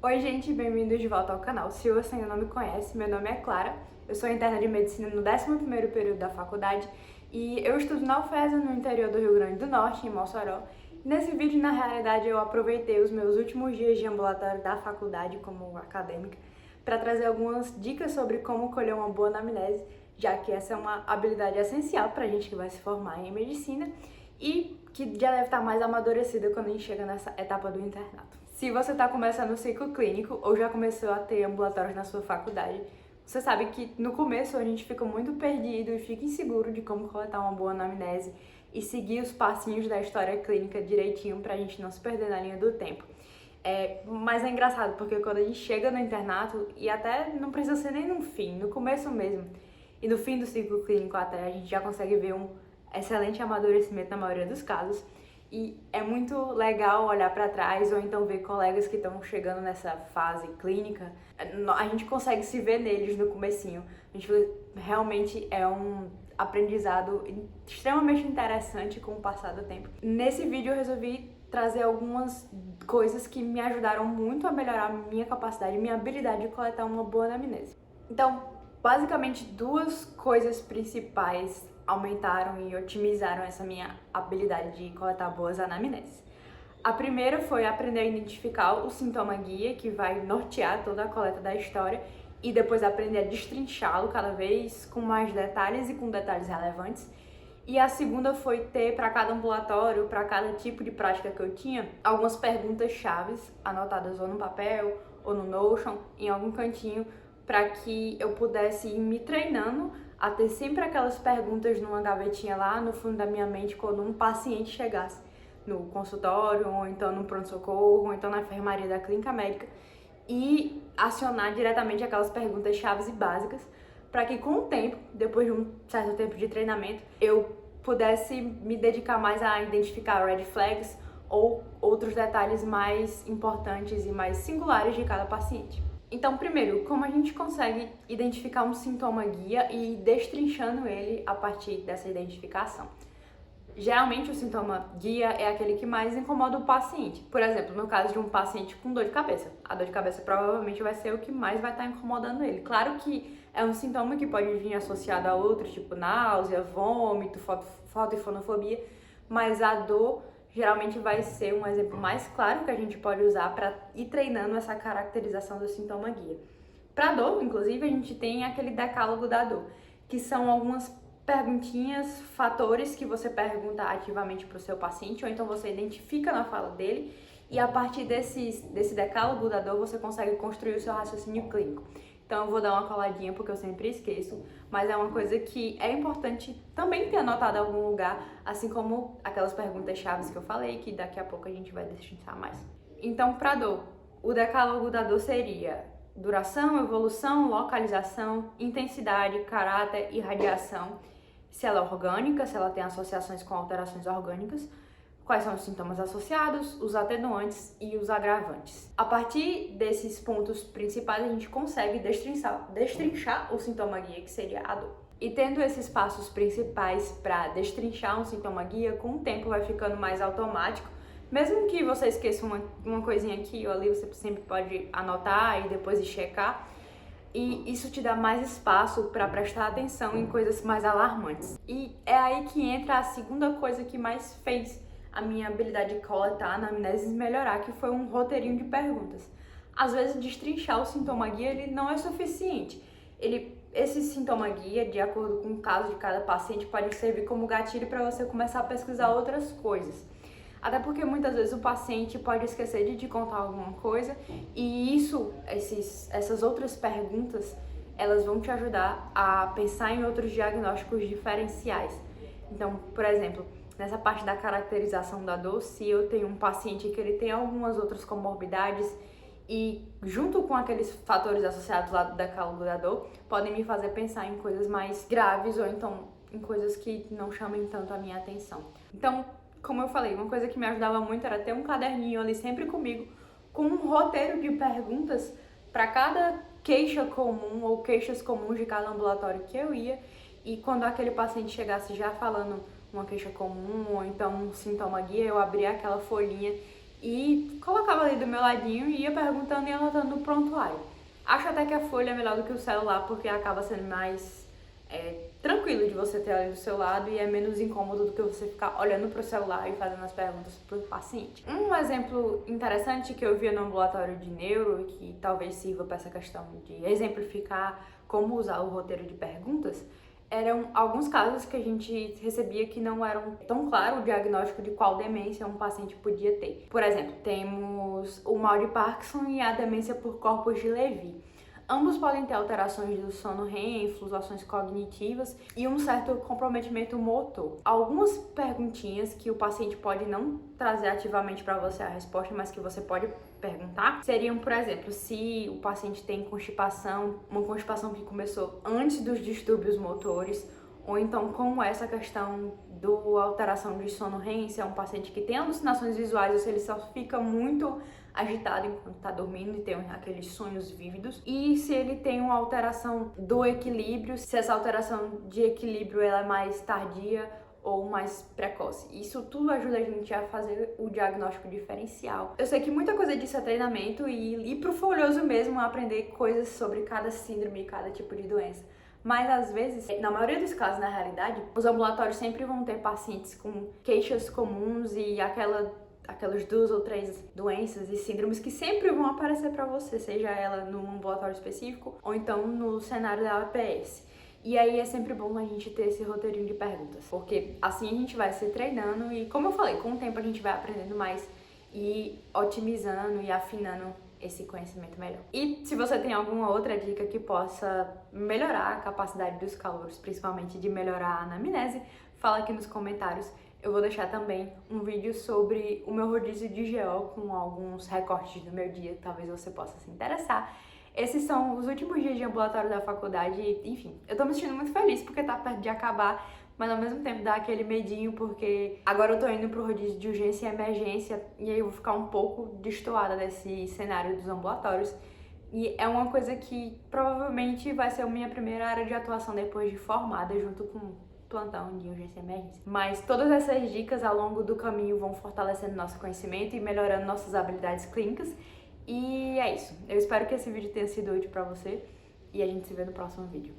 Oi gente, bem-vindos de volta ao canal. Se você ainda não me conhece, meu nome é Clara, eu sou interna de Medicina no 11º período da faculdade e eu estudo na UFESA, no interior do Rio Grande do Norte, em Mossoró. Nesse vídeo, na realidade, eu aproveitei os meus últimos dias de ambulatório da faculdade como acadêmica para trazer algumas dicas sobre como colher uma boa anamnese, já que essa é uma habilidade essencial para a gente que vai se formar em medicina e que já deve estar mais amadurecida quando a gente chega nessa etapa do internato. Se você está começando o ciclo clínico ou já começou a ter ambulatórios na sua faculdade, você sabe que no começo a gente fica muito perdido e fica inseguro de como coletar uma boa anamnese e seguir os passinhos da história clínica direitinho para a gente não se perder na linha do tempo. Mas é engraçado porque quando a gente chega no internato, e até não precisa ser nem no fim, no começo mesmo, e no fim do ciclo clínico até, a gente já consegue ver um excelente amadurecimento na maioria dos casos. E é muito legal olhar para trás ou então ver colegas que estão chegando nessa fase clínica. A gente consegue se ver neles no comecinho. A gente realmente é um aprendizado extremamente interessante com o passar do tempo. Nesse vídeo eu resolvi trazer algumas coisas que me ajudaram muito a melhorar minha capacidade, minha habilidade de coletar uma boa anamnese. Então, basicamente duas coisas principais aumentaram e otimizaram essa minha habilidade de coletar boas anamneses. A primeira foi aprender a identificar o sintoma guia, que vai nortear toda a coleta da história, e depois aprender a destrinchá-lo cada vez com mais detalhes e com detalhes relevantes. E a segunda foi ter para cada ambulatório, para cada tipo de prática que eu tinha, algumas perguntas chaves anotadas ou no papel ou no Notion, em algum cantinho, para que eu pudesse ir me treinando a ter sempre aquelas perguntas numa gavetinha lá no fundo da minha mente quando um paciente chegasse no consultório, ou então no pronto-socorro, ou então na enfermaria da clínica médica, e acionar diretamente aquelas perguntas chaves e básicas, para que com o tempo, depois de um certo tempo de treinamento, eu pudesse me dedicar mais a identificar red flags ou outros detalhes mais importantes e mais singulares de cada paciente. Então, primeiro, como a gente consegue identificar um sintoma guia e ir destrinchando ele a partir dessa identificação? Geralmente, o sintoma guia é aquele que mais incomoda o paciente. Por exemplo, no caso de um paciente com dor de cabeça, a dor de cabeça provavelmente vai ser o que mais vai estar incomodando ele. Claro que é um sintoma que pode vir associado a outros, tipo náusea, vômito, fotofonofobia, mas a dor geralmente vai ser um exemplo mais claro que a gente pode usar para ir treinando essa caracterização do sintoma guia. Para dor, inclusive, a gente tem aquele decálogo da dor, que são algumas perguntinhas, fatores que você pergunta ativamente para o seu paciente, ou então você identifica na fala dele, e a partir desse decálogo da dor você consegue construir o seu raciocínio clínico. Então eu vou dar uma coladinha porque eu sempre esqueço, mas é uma coisa que é importante também ter anotado em algum lugar, assim como aquelas perguntas chaves que eu falei, que daqui a pouco a gente vai destrinchar mais. Então, para dor, o decálogo da dor seria duração, evolução, localização, intensidade, caráter e radiação, se ela é orgânica, se ela tem associações com alterações orgânicas, quais são os sintomas associados, os atenuantes e os agravantes. A partir desses pontos principais, a gente consegue destrinchar o sintoma guia, que seria a dor. E tendo esses passos principais para destrinchar um sintoma guia, com o tempo vai ficando mais automático. Mesmo que você esqueça uma coisinha aqui ou ali, você sempre pode anotar e depois ir checar. E isso te dá mais espaço para prestar atenção em coisas mais alarmantes. E é aí que entra a segunda coisa que mais fez a minha habilidade de coletar anamneses melhorar, que foi um roteirinho de perguntas. Às vezes, destrinchar o sintoma guia ele não é suficiente. Esse sintoma guia, de acordo com o caso de cada paciente, pode servir como gatilho para você começar a pesquisar outras coisas. Até porque muitas vezes o paciente pode esquecer de te contar alguma coisa e essas outras perguntas, elas vão te ajudar a pensar em outros diagnósticos diferenciais. Então, por exemplo, nessa parte da caracterização da dor, se eu tenho um paciente que ele tem algumas outras comorbidades e junto com aqueles fatores associados lá do decálogo da dor, podem me fazer pensar em coisas mais graves ou então em coisas que não chamem tanto a minha atenção. Então, como eu falei, uma coisa que me ajudava muito era ter um caderninho ali sempre comigo, com um roteiro de perguntas para cada queixa comum ou queixas comuns de cada ambulatório que eu ia, e quando aquele paciente chegasse já falando uma queixa comum ou então um sintoma guia, eu abria aquela folhinha e colocava ali do meu ladinho e ia perguntando e anotando no prontuário. Acho até que a folha é melhor do que o celular, porque acaba sendo mais tranquilo de você ter ali do seu lado e é menos incômodo do que você ficar olhando pro celular e fazendo as perguntas pro paciente. Um exemplo interessante que eu via no ambulatório de neuro e que talvez sirva para essa questão de exemplificar como usar o roteiro de perguntas eram alguns casos que a gente recebia que não eram tão claro o diagnóstico de qual demência um paciente podia ter. Por exemplo, temos o mal de Parkinson e a demência por corpos de Levy. Ambos podem ter alterações do sono REM, flutuações cognitivas e um certo comprometimento motor. Algumas perguntinhas que o paciente pode não trazer ativamente para você a resposta, mas que você pode perguntar, seriam, por exemplo, se o paciente tem constipação, uma constipação que começou antes dos distúrbios motores, ou então como essa questão do alteração de sono REM, se é um paciente que tem alucinações visuais ou se ele só fica muito agitado enquanto está dormindo e tem aqueles sonhos vívidos, e se ele tem uma alteração do equilíbrio, se essa alteração de equilíbrio ela é mais tardia ou mais precoce. Isso tudo ajuda a gente a fazer o diagnóstico diferencial. Eu sei que muita coisa disso é treinamento e ir pro folhoso mesmo aprender coisas sobre cada síndrome e cada tipo de doença. Mas às vezes, na maioria dos casos, na realidade, os ambulatórios sempre vão ter pacientes com queixas comuns e aquelas 2 ou 3 doenças e síndromes que sempre vão aparecer para você, seja ela num ambulatório específico ou então no cenário da APS. E aí é sempre bom a gente ter esse roteirinho de perguntas, porque assim a gente vai se treinando e, como eu falei, com o tempo a gente vai aprendendo mais e otimizando e afinando esse conhecimento melhor. E se você tem alguma outra dica que possa melhorar a capacidade dos calouros, principalmente de melhorar a anamnese, fala aqui nos comentários. Eu vou deixar também um vídeo sobre o meu rodízio de GO com alguns recortes do meu dia, talvez você possa se interessar. Esses são os últimos dias de ambulatório da faculdade e, enfim, eu tô me sentindo muito feliz porque tá perto de acabar, mas ao mesmo tempo dá aquele medinho porque agora eu tô indo pro rodízio de urgência e emergência e aí eu vou ficar um pouco destoada desse cenário dos ambulatórios. E é uma coisa que provavelmente vai ser a minha primeira área de atuação depois de formada, junto com plantão de urgência e emergência. Mas todas essas dicas ao longo do caminho vão fortalecendo nosso conhecimento e melhorando nossas habilidades clínicas. E é isso. Eu espero que esse vídeo tenha sido útil pra você e a gente se vê no próximo vídeo.